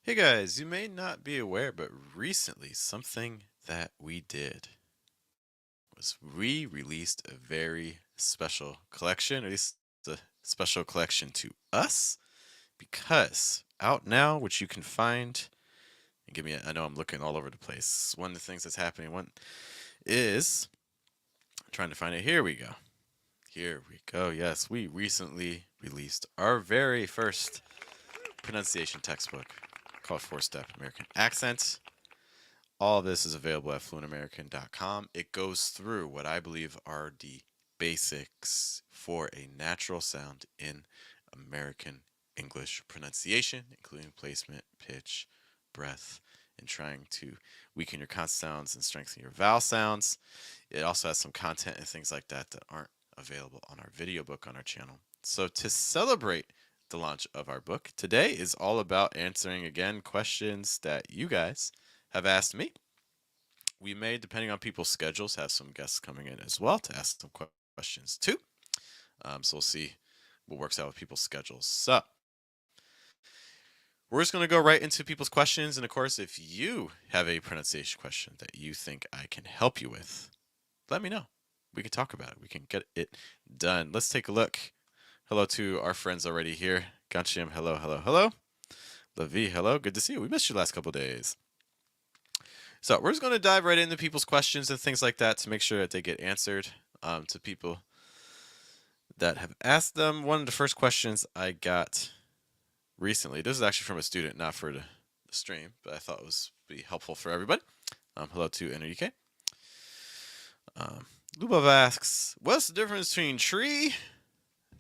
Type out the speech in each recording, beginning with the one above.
Hey guys, you may not be aware, but recently something that we did was we released a very special collection, at least a special collection to us, because out now, which you can find, and give me, I know I'm looking all over the place. One of the things that's happening, one is, I'm trying to find it. Here we go. Here we go. Yes, we recently released our very first pronunciation textbook called Four Step American Accent. All of this is available at fluentamerican.com. It goes through what I believe are the basics for a natural sound in American English pronunciation, including placement, pitch, breath, and trying to weaken your consonant sounds and strengthen your vowel sounds. It also has some content and things like that that aren't available on our video book on our channel. So to celebrate the launch of our book, today is all about answering again questions that you guys have asked me. We may, depending on people's schedules, have some guests coming in as well to ask some questions too. So we'll see what works out with people's schedules. So we're just going to go right into people's questions. And of course, if you have a pronunciation question that you think I can help you with, let me know. We can talk about it. We can get it done. Let's take a look. Hello to our friends already here. Ganshim, hello, hello, hello. Lavi, hello. Good to see you. We missed you last couple days. So we're just going to dive right into people's questions and things like that to make sure that they get answered to people that have asked them. One of the first questions I got recently, this is actually from a student, not for the stream, but I thought it was be helpful for everybody. Hello to Enrique. Lubov asks, what's the difference between tree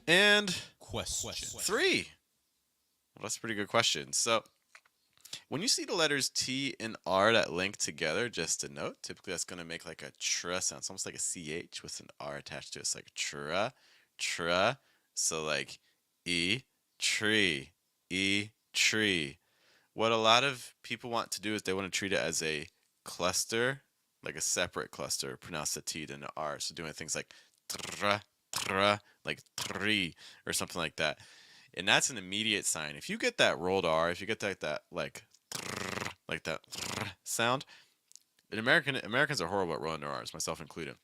and three? Well, that's a pretty good question. So when you see the letters T and R that link together, just a note, typically that's going to make like a tr sound. It's almost like a CH with an R attached to it. It's like tra. So like tree, tree. What a lot of people want to do is they want to treat it as a cluster, like a separate cluster, pronounce the T and the R. So doing things like tra, like tree or something like that. And that's an immediate sign. If you get that rolled R, if you get that like that sound, Americans are horrible at rolling their R's, myself included.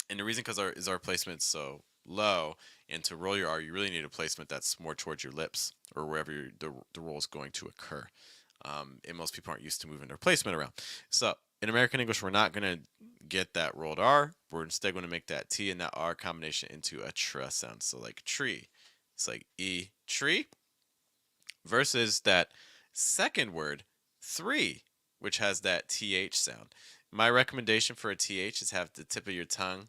And the reason is our placement so low, and to roll your R, you really need a placement that's more towards your lips or wherever the roll is going to occur. And most people aren't used to moving their placement around. So in American English, we're not going to get that rolled R. We're instead going to make that T and that R combination into a tr sound. So like tree. It's like tree versus that second word, three, which has that th sound. My recommendation for a th is have the tip of your tongue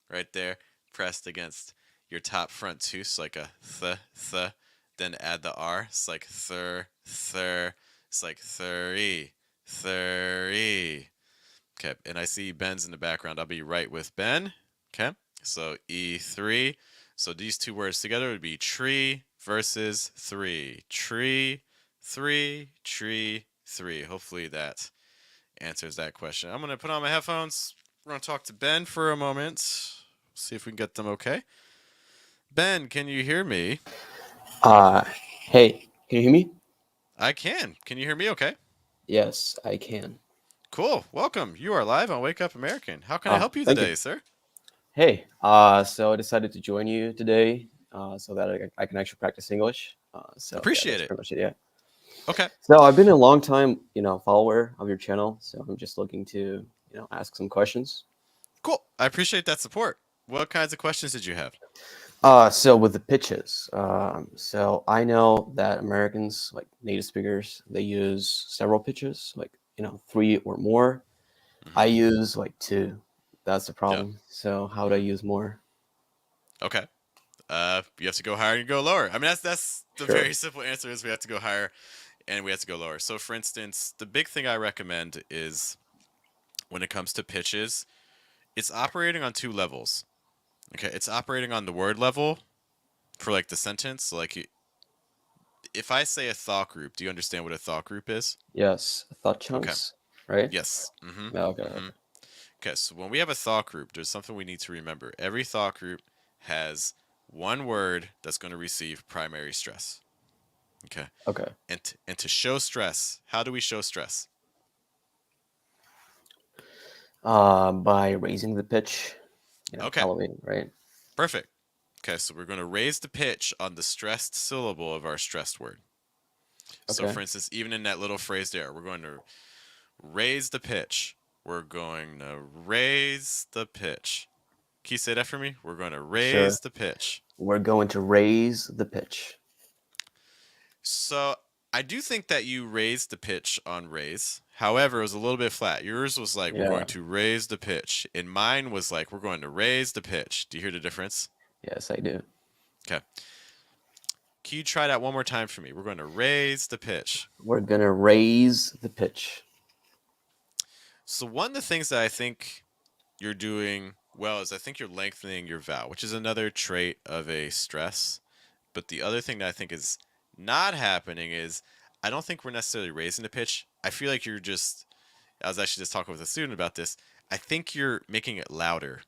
right there pressed against your top front tooth, so like a th, then add the r. It's like thir. It's like three. Okay, and I see Ben's in the background. I'll be right with Ben. Okay, so E3. So these two words together would be tree versus three. Tree, three. Hopefully that answers that question. I'm going to put on my headphones. We're going to talk to Ben for a moment. See if we can get them okay. Ben, can you hear me? Uh, hey, can you hear me? I can. Can you hear me okay? Yes, I can. Cool. Welcome. You are live on Wake Up American. How can I help you Thank you. today, sir? Hey, so I decided to join you today so that I can actually practice English. So yeah, Appreciate that's it. pretty much it. Yeah. Okay. So I've been a long time, follower of your channel. So I'm just looking to, ask some questions. Cool. I appreciate that support. What kinds of questions did you have? So with the pitches, so I know that Americans, like native speakers, they use several pitches, like three or more. I Mm-hmm. use like two. That's the Yeah. problem. So how would I Mm-hmm. use more? Okay. You have to go higher and go lower. I mean, that's the Sure. very simple answer is we have to go higher and we have to go lower. So, for instance, the big thing I recommend is when it comes to pitches, it's operating on two levels. Okay, it's operating on the word level for like the sentence. So like, if I say a thought group, do you understand what a thought group is? Yes. Thought Okay. chunks, right? Yes. Mm-hmm. Yeah, okay. Mm-hmm. Okay. Okay, so when we have a thought group, there's something we need to remember. Every thought group has one word that's going to receive primary stress. Okay. Okay. And to show stress, how do we show stress? By raising the pitch, Okay. elevating, right? Perfect. Okay, so we're going to raise the pitch on the stressed syllable of our stressed word. So, Okay. for instance, even in that little phrase there, we're going to raise the pitch. We're going to raise the pitch. Can you say that for me? We're going to Sure. raise the pitch. We're going to raise the pitch. So, I do think that you raised the pitch on raise. However, it was a little bit flat. Yours was like, we're Yeah. going to raise the pitch. And mine was like, we're going to raise the pitch. Do you hear the difference? Yes, I do. Okay. Can you try that one more time for me? We're going to raise the pitch. We're gonna raise the pitch. So, one of the things that I think you're doing well is I think you're lengthening your vowel, which is another trait of a stress. But the other thing that I think is not happening is I don't think we're necessarily raising the pitch. I feel like you're just, I was actually just talking with a student about this. I think you're making it louder.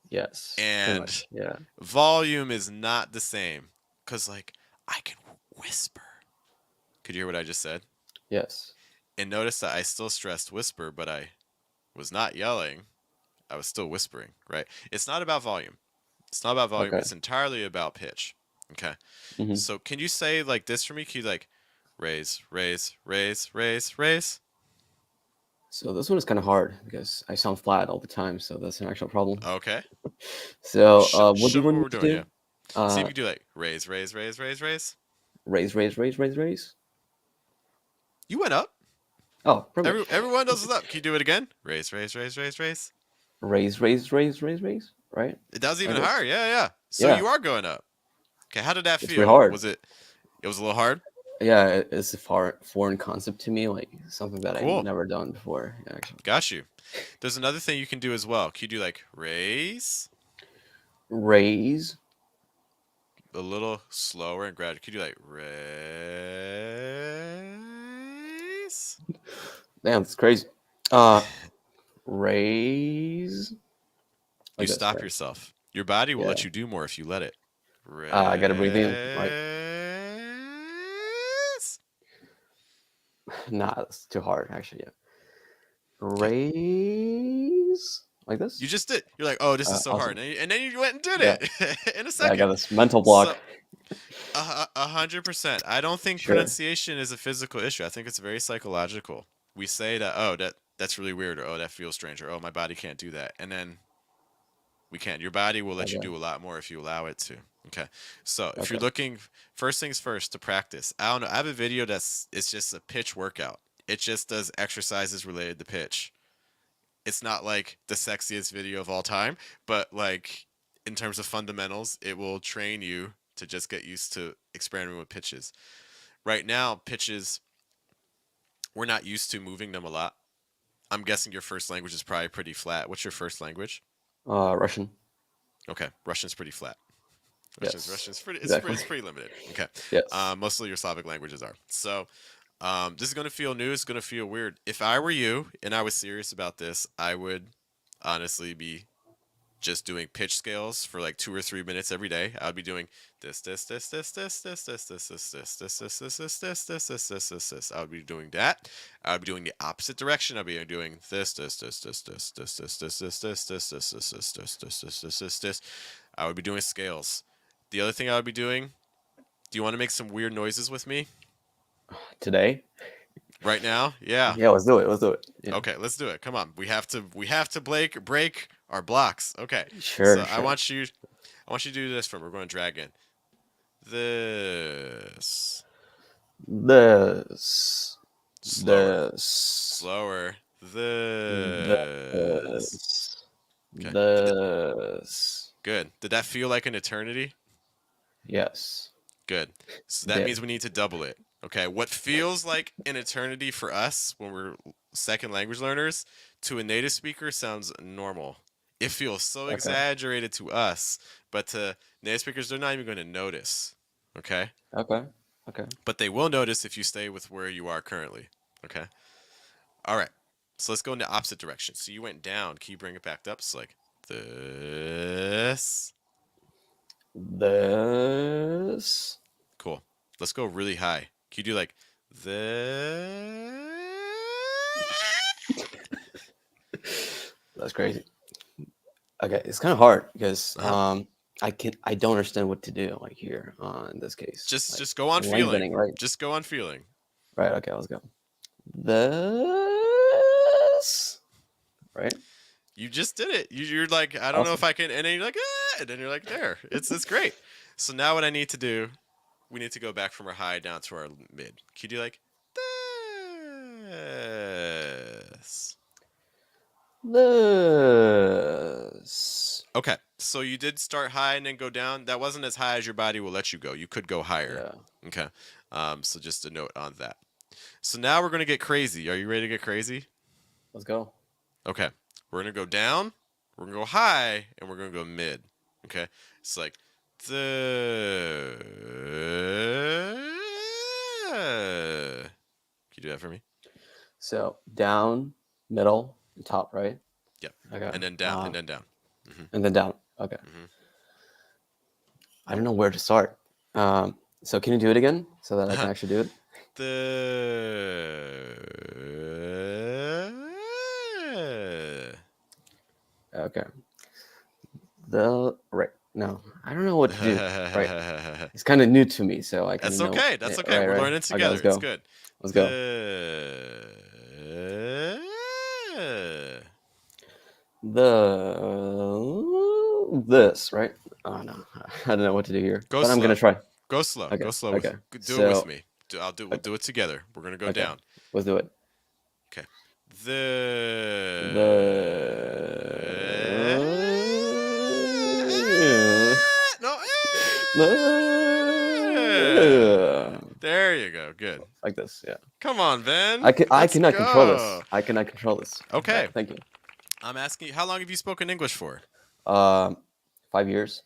Yes, pretty And much. Yeah. volume is not the same. Because, like, I can whisper. Could you hear what I just said? Yes. And notice that I still stressed whisper, but I was not yelling. I was still whispering, right? It's not about volume. It's not about volume. Okay. It's entirely about pitch. Okay. Hmm. So can you say like this for me? Can you like raise, raise, raise, raise, raise? So this one is kind of hard because I sound flat all the time, so that's an actual problem. Okay. So, what do Show you me want what me we're to doing. Yeah. do? See if Uh, you can do like raise, raise, raise, raise, raise. raise, raise, raise, raise, raise. You went up. Oh, perfect. Everyone does it up. Can you do it again? Raise, raise, raise, raise, raise. Raise, raise, raise, raise, raise. Right? That was Like even higher. this. Yeah, yeah. So Yeah, you are going up. Okay. How did that it's pretty feel? hard. Was it? It was a little hard. Yeah, it's a foreign concept to me, like something that I've Cool. never done before, actually. Got you. There's another thing you can do as well. Can you do like raise Raise. a little slower and gradual? Can you do like raise? Damn, that's crazy. Raise. You Like this, stop right? yourself. Your body will let Yeah. you do more if you let it. I gotta breathe in. Right. Raise. Nah, that's too hard, actually. Yeah. Okay. Raise. Like this. You just did. You're like, oh, this is so hard, Awesome. and then you went and did Yeah. it in a Yeah, I got second. this mental block. So 100%. I don't think Sure. pronunciation is a physical issue. I think it's very psychological. We say that, oh, that's really weird, or oh, that feels strange, or oh, my body can't do that, and then we can't. Your body will let you Okay. do a lot more if you allow it to. Okay. So if you're Okay. looking, first things first, to practice. I don't know. I have a video it's just a pitch workout. It just does exercises related to pitch. It's not like the sexiest video of all time, but like in terms of fundamentals, it will train you to just get used to experimenting with pitches. Right now, pitches, we're not used to moving them a lot. I'm guessing your first language is probably pretty flat. What's your first language? Russian. Okay, Russian's pretty flat. Yes. Russian's pretty. Exactly. It's pretty limited. Okay, Yes. mostly your Slavic languages are. So this is gonna feel new. It's gonna feel weird. If I were you and I was serious about this, I would honestly be just doing pitch scales for like 2 or 3 minutes every day. I would be doing this, this, this, this, this, this, this, this, this, this, this, this, this, this, this, this, this, this, this, this. I would be doing that. I would be doing the opposite direction. I'd be doing this, this, this, this, this, this, this, this, this, this, this, this, this, this, this, this, this, this, this, this. I would be doing scales. The other thing I would be doing. Do you want to make some weird noises with me Today. right now? Yeah. Yeah. Let's do it. Let's do it. Yeah. Okay, let's do it. Come on. We have to break our blocks. Okay. Sure. So I Sure. want you to do this for me. We're going to drag in. This. This. Slower. This. Slower. This. This. Okay. This. Good. Did that feel like an eternity? Yes. Good. So that Did. means we need to double it. Okay. What feels like an eternity for us when we're second language learners to a native speaker sounds normal. It feels so Okay. exaggerated to us, but to native speakers, they're not even going to notice. Okay. Okay. Okay. But they will notice if you stay with where you are currently. Okay. All right. So let's go in the opposite direction. So you went down. Can you bring it back up? So like this. This. Cool. Let's go really high. Can you do like the? That's crazy. Okay, it's kind of hard because Uh-huh. I don't understand what to do like here in this case. Just Like just go on line feeling. bending, right? Just go on feeling. Right. Okay, let's go. This, right? You just did it. You're like, I don't know if Awesome. I can, and then you're like, ah, and then you're like, there. It's great. So now what I need to do, we need to go back from our high down to our mid. Can you do like this? This. Okay, so you did start high and then go down. That wasn't as high as your body will let you go. You could go higher. Yeah. Okay, so just a note on that. So now we're gonna get crazy. Are you ready to get crazy? Let's go. Okay, we're gonna go down, we're gonna go high, and we're gonna go mid. Okay, it's like the. Can you do that for me? So down, middle, and top, right? Yep. Okay. And then down, and then down. Hmm. And then down. Okay. Hmm. I don't know where to start. So can you do it again so that I can actually do it? The. Okay. The right. No, I don't know what to do. Right. It's kind of new to me, so I kind That's of know. okay. That's okay. Right. We're Right. learning Okay. together. Let's It's go. good. Let's go. This right. Oh no, I don't know what to do here, Go but I'm gonna slow. try. Go slow. Okay. Go slow with. Okay. Do it with So me. We'll do it together. We're gonna go okay. down. Let's do it. Okay. The. The No. the There you go. Good. like this. Yeah. Come on, Ben. I Let's cannot control this. go. I cannot control this. Okay. Thank you. I'm asking you, how long have you spoken English for? Um, 5 years.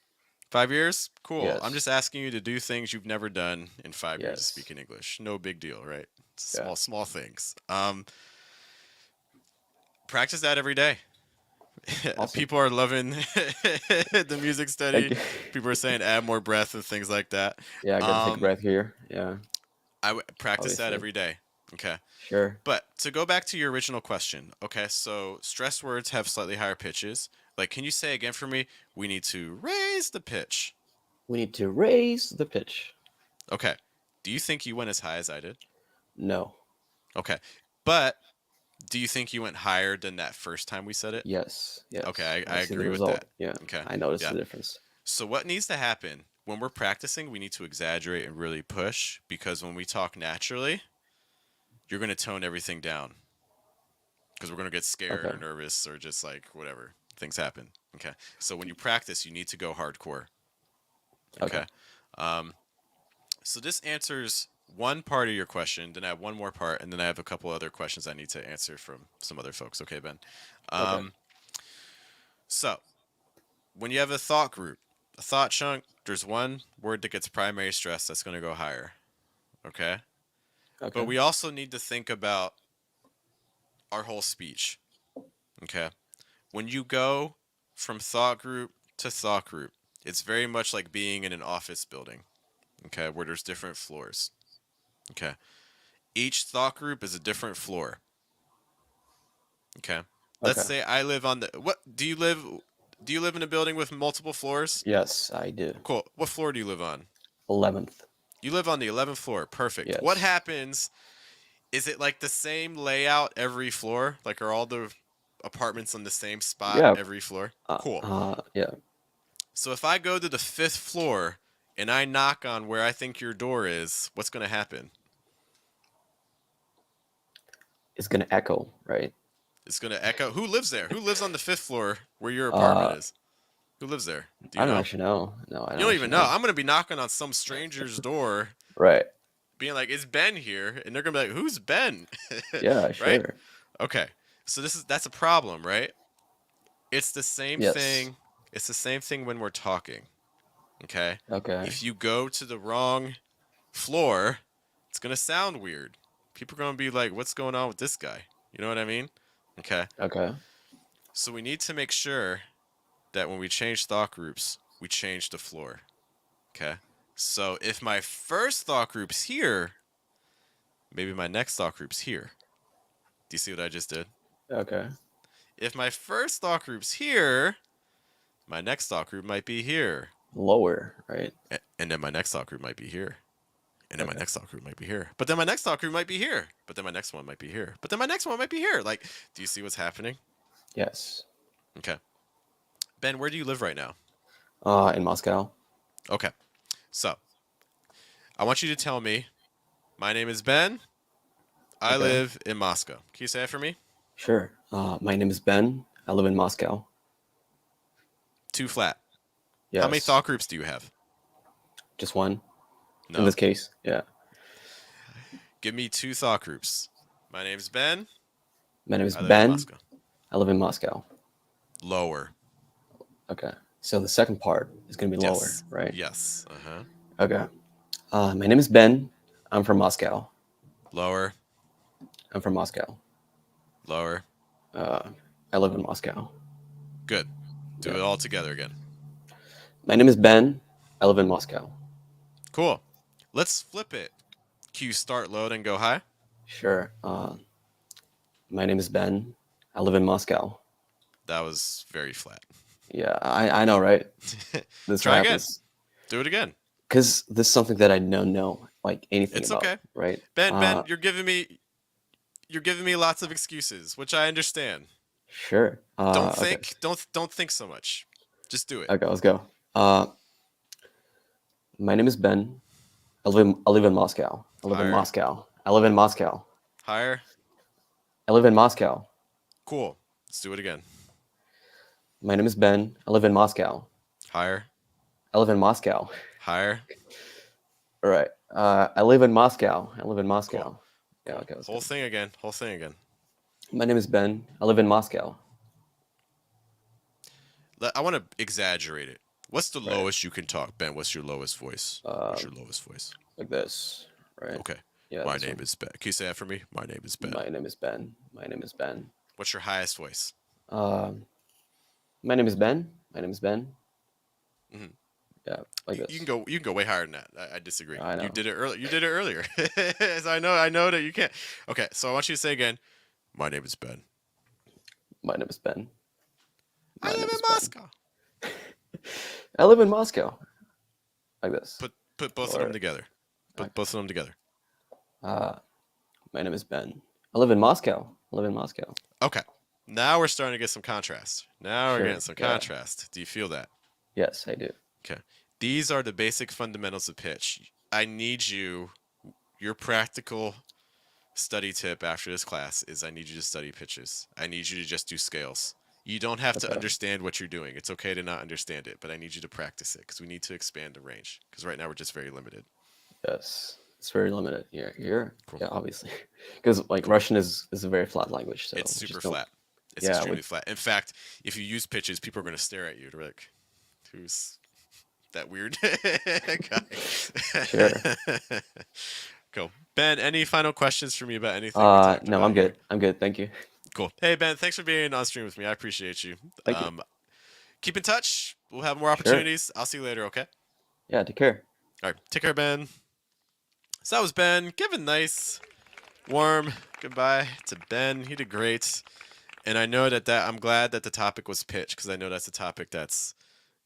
5 years? Cool. I'm Yes. just asking you to do things you've never done in 5 years of Yes. speaking English. No big deal, right? Yeah. Small things. Practice that every day. Awesome. People are loving the music Thank study. you. People are saying add more breath and things like that. Yeah, I gotta take a breath here. Yeah, I practice that obviously. every day. Okay. Sure. But to go back to your original question, okay, so stress words have slightly higher pitches. Like, can you say again for me? We need to raise the pitch. We need to raise the pitch. Okay. Do you think you went as high as I did? No. Okay. But do you think you went higher than that first time we said it? Yes. Yes. Okay, I see the agree with result. that. Yeah. Okay. I noticed Yeah. the difference. So what needs to happen when we're practicing, we need to exaggerate and really push because when we talk naturally, you're going to tone everything down because we're going to get scared Okay. or nervous or just like whatever things happen. Okay. So when you practice, you need to go hardcore. Okay. Okay. So this answers one part of your question. Then I have one more part, and then I have a couple other questions I need to answer from some other folks. Okay, Ben. Okay. So when you have a thought group, a thought chunk, there's one word that gets primary stress that's going to go higher. Okay. Okay. But we also need to think about our whole speech. Okay. When you go from thought group to thought group, it's very much like being in an office building. Okay, where there's different floors. Okay. Each thought group is a different floor. Okay. Let's Okay. say I live on the what do you live in a building with multiple floors? Yes, I do. Cool. What floor do you live on? 11th. You live on the 11th floor. Perfect. Yes. What happens? Is it like the same layout every floor? Like are all the apartments on the same spot Yeah. every floor? Cool. Yeah. So if I go to the 5th floor and I knock on where I think your door is, what's going to happen? It's gonna echo, right? It's going to echo. Who lives there? Who lives on the 5th floor where your apartment is? Who lives there? Do I you don't know? actually know. No, I You don't don't actually even know. I'm going to be knocking on some stranger's door Right. being like, "Is Ben here?" And they're going to be like, "Who's Ben?" Yeah. Right? Sure. Okay. So that's a problem, right? It's the same Yes. thing. It's the same thing when we're talking. Okay? Okay. If you go to the wrong floor, it's going to sound weird. People are going to be like, "What's going on with this guy?" You know what I mean? Okay. Okay. So we need to make sure that when we change thought groups, we change the floor. Okay? So if my first thought group's here, maybe my next thought group's here. Do you see what I just did? Okay. If my first thought group's here, my next thought group might be here. Lower, right? And then my next thought group might be here. And then my Okay. next thought group might be here. But then my next thought group might be here. But then my next one might be here. But then my next one might be here. Like, do you see what's happening? Yes. Okay. Ben, where do you live right now? In Moscow. Okay. So, I want you to tell me, my name is Ben. I Okay. live in Moscow. Can you say it for me? Sure. My name is Ben. I live in Moscow. Too flat. How many Yes. thought groups do you have? Just one in No. this case. Yeah. Give me two thought groups. My name's Ben. My name is I live in Ben. Moscow. I live in Moscow. Lower. Okay. So the second part is going to be lower, Yes. right? Yes. Uh-huh. Okay. My name is Ben. I'm from Moscow. Lower. I'm from Moscow. Lower. Uh, I live in Moscow. Good. Do Yeah. it all together again. My name is Ben. I live in Moscow. Cool. Let's flip it. Cue start load and go high. Sure. My name is Ben. I live in Moscow. That was very flat. Yeah, I know, right? This Try again. happens Do it again. because this is something that I don't know like anything It's about, okay. right? Ben, you're giving me lots of excuses, which I understand. Sure. Okay. Don't think so much. Just do it. Okay, let's go. My name is Ben. I live in Moscow. I live in Higher. Moscow. I live in Moscow. Higher. I live in Moscow. Cool. Let's do it again. My name is Ben. I live in Moscow. Higher. I live in Moscow. Higher. All right. I live in Moscow. I live in Moscow. Cool. Yeah, Cool. okay, let's Whole go. thing again. Whole thing again. My name is Ben. I live in Moscow. I want to exaggerate it. What's the Right. lowest you can talk, Ben? What's your lowest voice? What's your Um, lowest voice? like this, right? Okay. Yeah, My this name one. is Ben. Can you say that for me? My name is Ben. My name is Ben. My name is Ben. What's your highest voice? Um, my name is Ben. My name is Ben. Mhm. Yeah, like You can this. go. You can go way higher than that. I disagree. I You know. did it earlier. You did it earlier. So I know that you can't. Okay. So I want you to say again. My name is Ben. My name is Ben. I My name live in is Ben. Moscow. I live in Moscow. Like this. Put both of them Or together. Put okay. both of them together. Uh, my name is Ben. I live in Moscow. I live in Moscow. Okay. Now we're starting to get some contrast. Now we're getting Sure. some Yeah. contrast. Do you feel that? Yes, I do. Okay. These are the basic fundamentals of pitch. I need you, your practical study tip after this class is I need you to study pitches. I need you to just do scales. You don't have to Okay. understand what you're doing. It's okay to not understand it, but I need you to practice it because we need to expand the range. Because right now we're just very limited. Yes. It's very limited. Yeah. Here. Cool. Yeah, obviously. Because like Cool. Russian is a very flat language. So It's we super just don't. flat. It's Yeah. extremely flat. In fact, if you use pitches, people are going to stare at you. They're like, who's that weird Sure. guy? Cool. Ben, any final questions for me about anything we talked No, about I'm here? good. I'm good. Thank you. Cool. Hey, Ben, thanks for being on stream with me. I appreciate you. Thank you. Keep in touch. We'll have more Sure. opportunities. I'll see you later, okay? Yeah. Take care. All right. Take care, Ben. So that was Ben. Give a nice, warm goodbye to Ben. He did great. And I know that I'm glad that the topic was pitch because I know that's a topic that's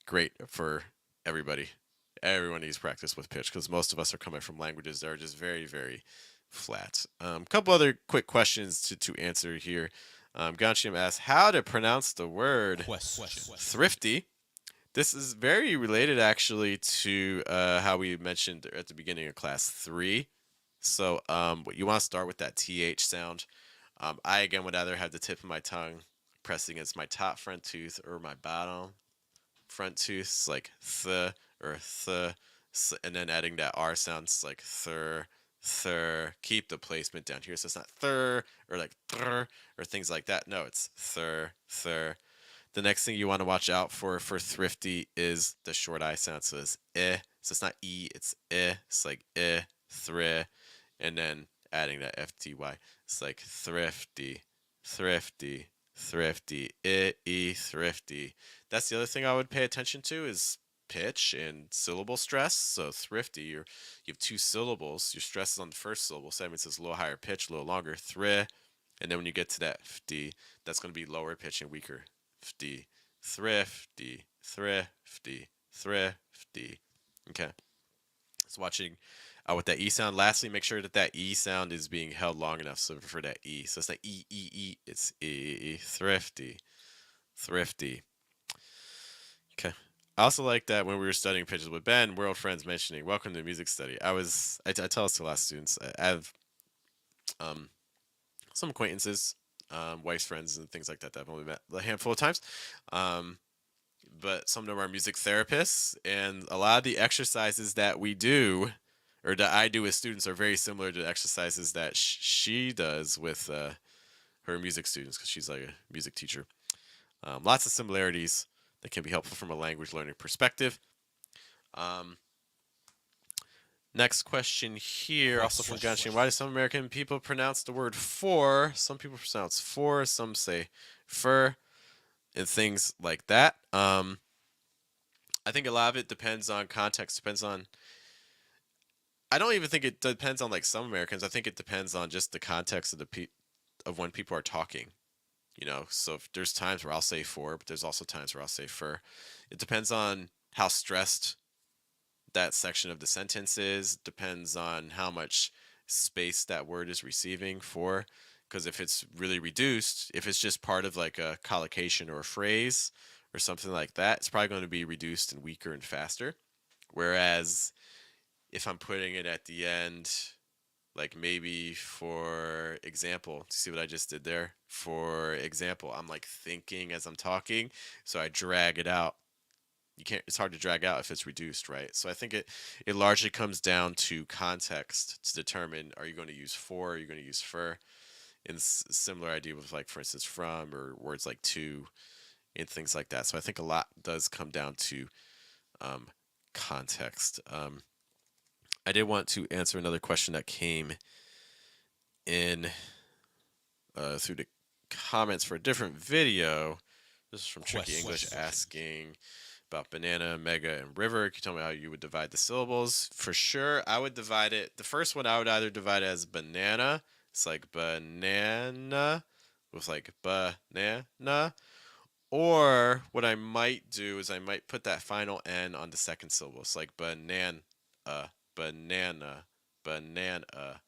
great for everybody. Everyone needs practice with pitch because most of us are coming from languages that are just very, very flat. Couple other quick questions to answer here. Ganchiam asks how to pronounce the word thrifty. This is very related actually to how we mentioned at the beginning of class 3. So you want to start with that TH sound. I again would either have the tip of my tongue pressing against my top front tooth or my bottom front tooth, like th or th, and then adding that R sounds like thir, thir. Keep the placement down here, so it's not thir or like thr or things like that. No, it's thir, thir. The next thing you want to watch out for thrifty is the short I sound. So it's eh. So it's not e, it's eh. It's like eh, thri, and then adding that fty. It's like thrifty, thrifty, thrifty, e, thrifty. That's the other thing I would pay attention to is pitch and syllable stress. So thrifty, you have two syllables. Your stress is on the first syllable, so that means it's a little higher pitch, a little longer. Thri, and then when you get to that fd, that's going to be lower pitch and weaker. Fd, thrifty, thrifty, thrifty. Okay. So watching with that E sound. Lastly, make sure that that E sound is being held long enough. So for that E, so it's not E E E. It's E. Thrifty, thrifty. Okay. I also like that when we were studying pitches with Ben, World Friends mentioning "Welcome to music study." I tell this to a lot of students. I have um, some acquaintances, wife's friends, and things like that that I've only met a handful of times. Um, but some of them are music therapists, and a lot of the exercises that we do or that I do with students are very similar to the exercises that she does with her music students because she's like a music teacher. Lots of similarities that can be helpful from a language learning perspective. Um, Next question here, also from Ganshin. Why do some American people pronounce the word for? Some people pronounce for, some say fur, and things like that. I think a lot of it depends on context, depends on I don't even think it depends on like some Americans. I think it depends on just the context of of when people are talking. You know, so if there's times where I'll say for, but there's also times where I'll say for. It depends on how stressed that section of the sentence is. Depends on how much space that word is receiving for. Because if it's really reduced, if it's just part of like a collocation or a phrase or something like that, it's probably going to be reduced and weaker and faster. Whereas if I'm putting it at the end, like maybe for example, see what I just did there? For example, I'm like thinking as I'm talking, so I drag it out. You can't, it's hard to drag out if it's reduced, right? So I think it largely comes down to context to determine, are you going to use for, are you going to use for? And similar idea with like, for instance, from or words like to and things like that. So I think a lot does come down to um, context. I did want to answer another question that came in through the comments for a different video. This is from Tricky English asking about banana, mega, and river. Can you tell me how you would divide the syllables? For sure, I would divide it. The first one I would either divide it as banana. It's like banana with like banana. Or what I might do is I might put that final N on the second syllable. It's like banana, banana, banana,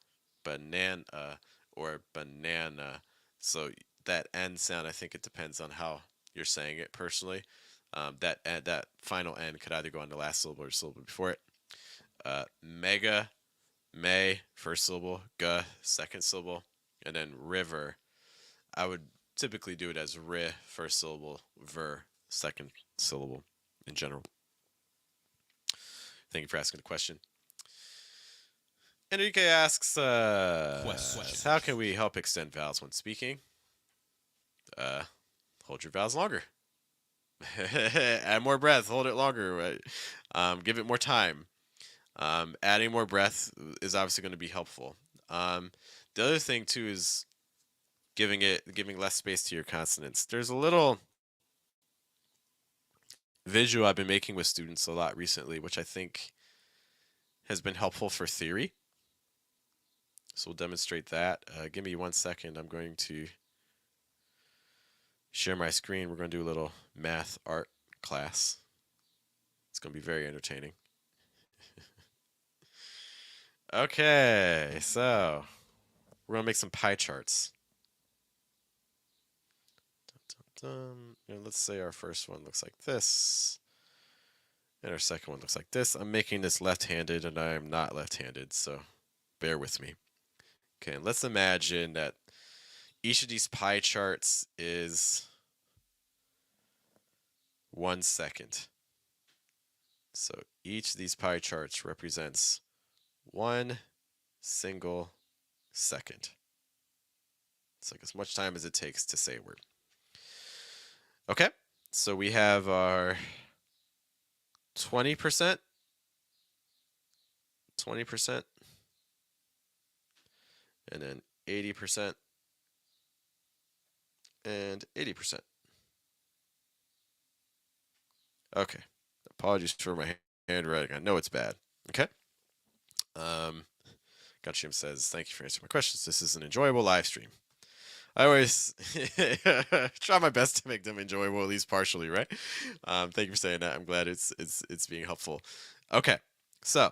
banana, or banana. So that N sound, I think it depends on how you're saying it personally. That final N could either go on the last syllable or syllable before it. Mega, may, first syllable, ga, second syllable, and then river. I would typically do it as ri, first syllable, ver, second syllable in general. Thank you for asking the question. Enrique asks, how can we help extend vowels when speaking? Hold your vowels longer. Add more breath. Hold it longer. Right? Give it more time. Adding more breath is obviously going to be helpful. The other thing too is giving less space to your consonants. There's a little visual I've been making with students a lot recently, which I think has been helpful for theory. So we'll demonstrate that. Give me 1 second. I'm going to share my screen. We're going to do a little math art class. It's going to be very entertaining. Okay, so we're going to make some pie charts. And let's say our first one looks like this. And our second one looks like this. I'm making this left-handed, and I am not left-handed, so bear with me. Okay, and let's imagine that each of these pie charts is 1 second. So each of these pie charts represents 1 single second. It's like as much time as it takes to say a word. Okay, so we have our 20%, 20%, and then 80%, and 80%. Okay, Apologies for my handwriting. I know it's bad. Okay. Gotchim says, thank you for answering my questions. This is an enjoyable live stream. I always try my best to make them enjoyable, at least partially, right? Thank you for saying that. I'm glad it's being helpful. Okay, so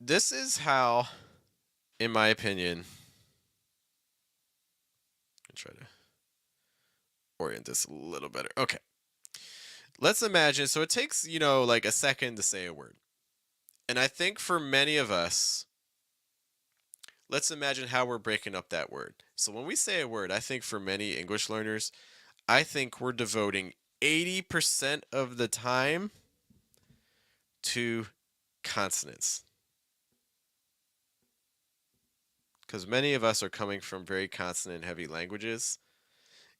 this is how, in my opinion, I'll try to orient this a little better. Okay, let's imagine. So it takes like a second to say a word, and I think for many of us, let's imagine how we're breaking up that word. So when we say a word, I think for many English learners, I think we're devoting 80% of the time to consonants. Because many of us are coming from very consonant heavy languages,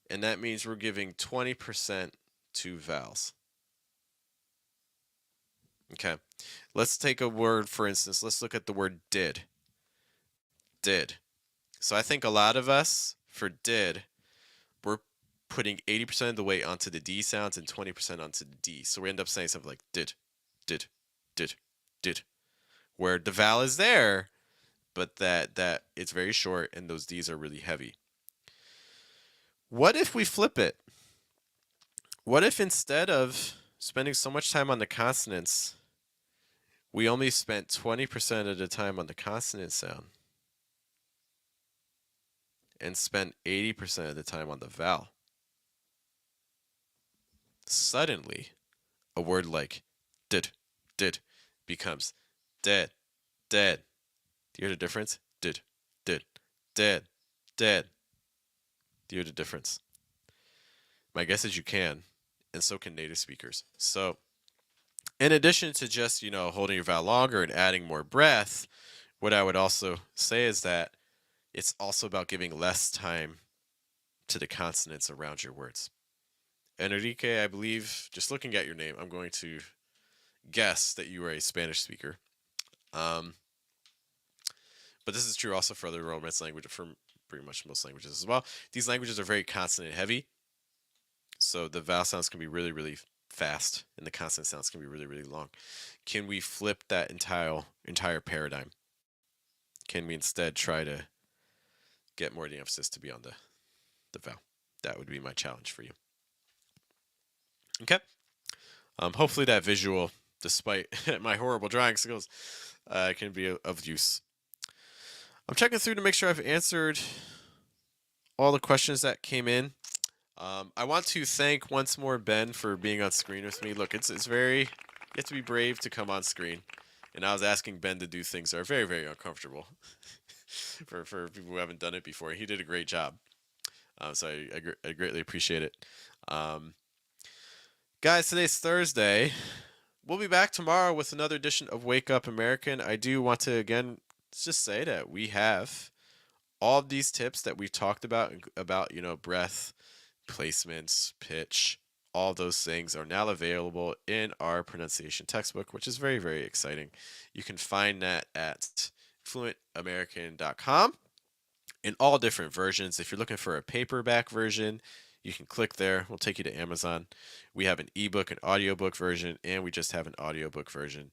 and that means we're giving 20% to vowels. Okay, let's take a word, for instance. Let's look at the word did. Did. So I think a lot of us, for did, we're putting 80% of the weight onto the D sounds and 20% onto the D. So we end up saying something like did, did, did, did, where the vowel is there, but that it's very short and those D's are really heavy. What if we flip it? What if instead of spending so much time on the consonants, we only spent 20% of the time on the consonant sound and spent 80% of the time on the vowel? Suddenly, a word like did becomes dead, dead. Do you hear the difference? Did, dead, dead. Do you hear the difference? My guess is you can, and so can native speakers. So, in addition to just, holding your vowel longer and adding more breath, what I would also say is that it's also about giving less time to the consonants around your words. Enrique, I believe, just looking at your name, I'm going to guess that you are a Spanish speaker. But this is true also for other Romance languages, for pretty much most languages as well. These languages are very consonant heavy, so the vowel sounds can be really, really fast, and the consonant sounds can be really, really long. Can we flip that entire paradigm? Can we instead try to get more of the emphasis to be on the vowel? That would be my challenge for you. Okay. Hopefully that visual, despite my horrible drawing skills, can be of use. I'm checking through to make sure I've answered all the questions that came in. I want to thank once more Ben for being on screen with me. Look, it's very, you have to be brave to come on screen. And I was asking Ben to do things that are very, very uncomfortable for people who haven't done it before. He did a great job. So I greatly appreciate it. Guys, today's Thursday. We'll be back tomorrow with another edition of Wake Up American. I do want to, again, just say that we have all of these tips that we've talked about, breath, placements, pitch, all those things are now available in our pronunciation textbook, which is very, very exciting. You can find that at fluentamerican.com in all different versions. If you're looking for a paperback version, you can click there. We'll take you to Amazon. We have an ebook, an audiobook version, and we just have an audiobook version.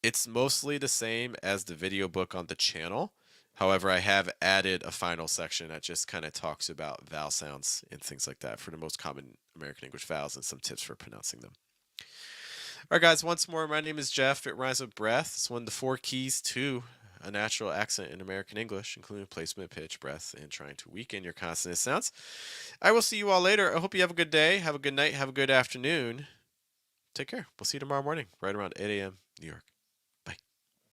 It's mostly the same as the video book on the channel. However, I have added a final section that just kind of talks about vowel sounds and things like that for the most common American English vowels and some tips for pronouncing them. All right, guys, once more, my name is Jeff. It rhymes with breath. It's one of the 4 keys to a natural accent in American English, including placement, pitch, breath, and trying to weaken your consonant sounds. I will see you all later. I hope you have a good day, have a good night, have a good afternoon. Take care. We'll see you tomorrow morning, right around 8 a.m. New York.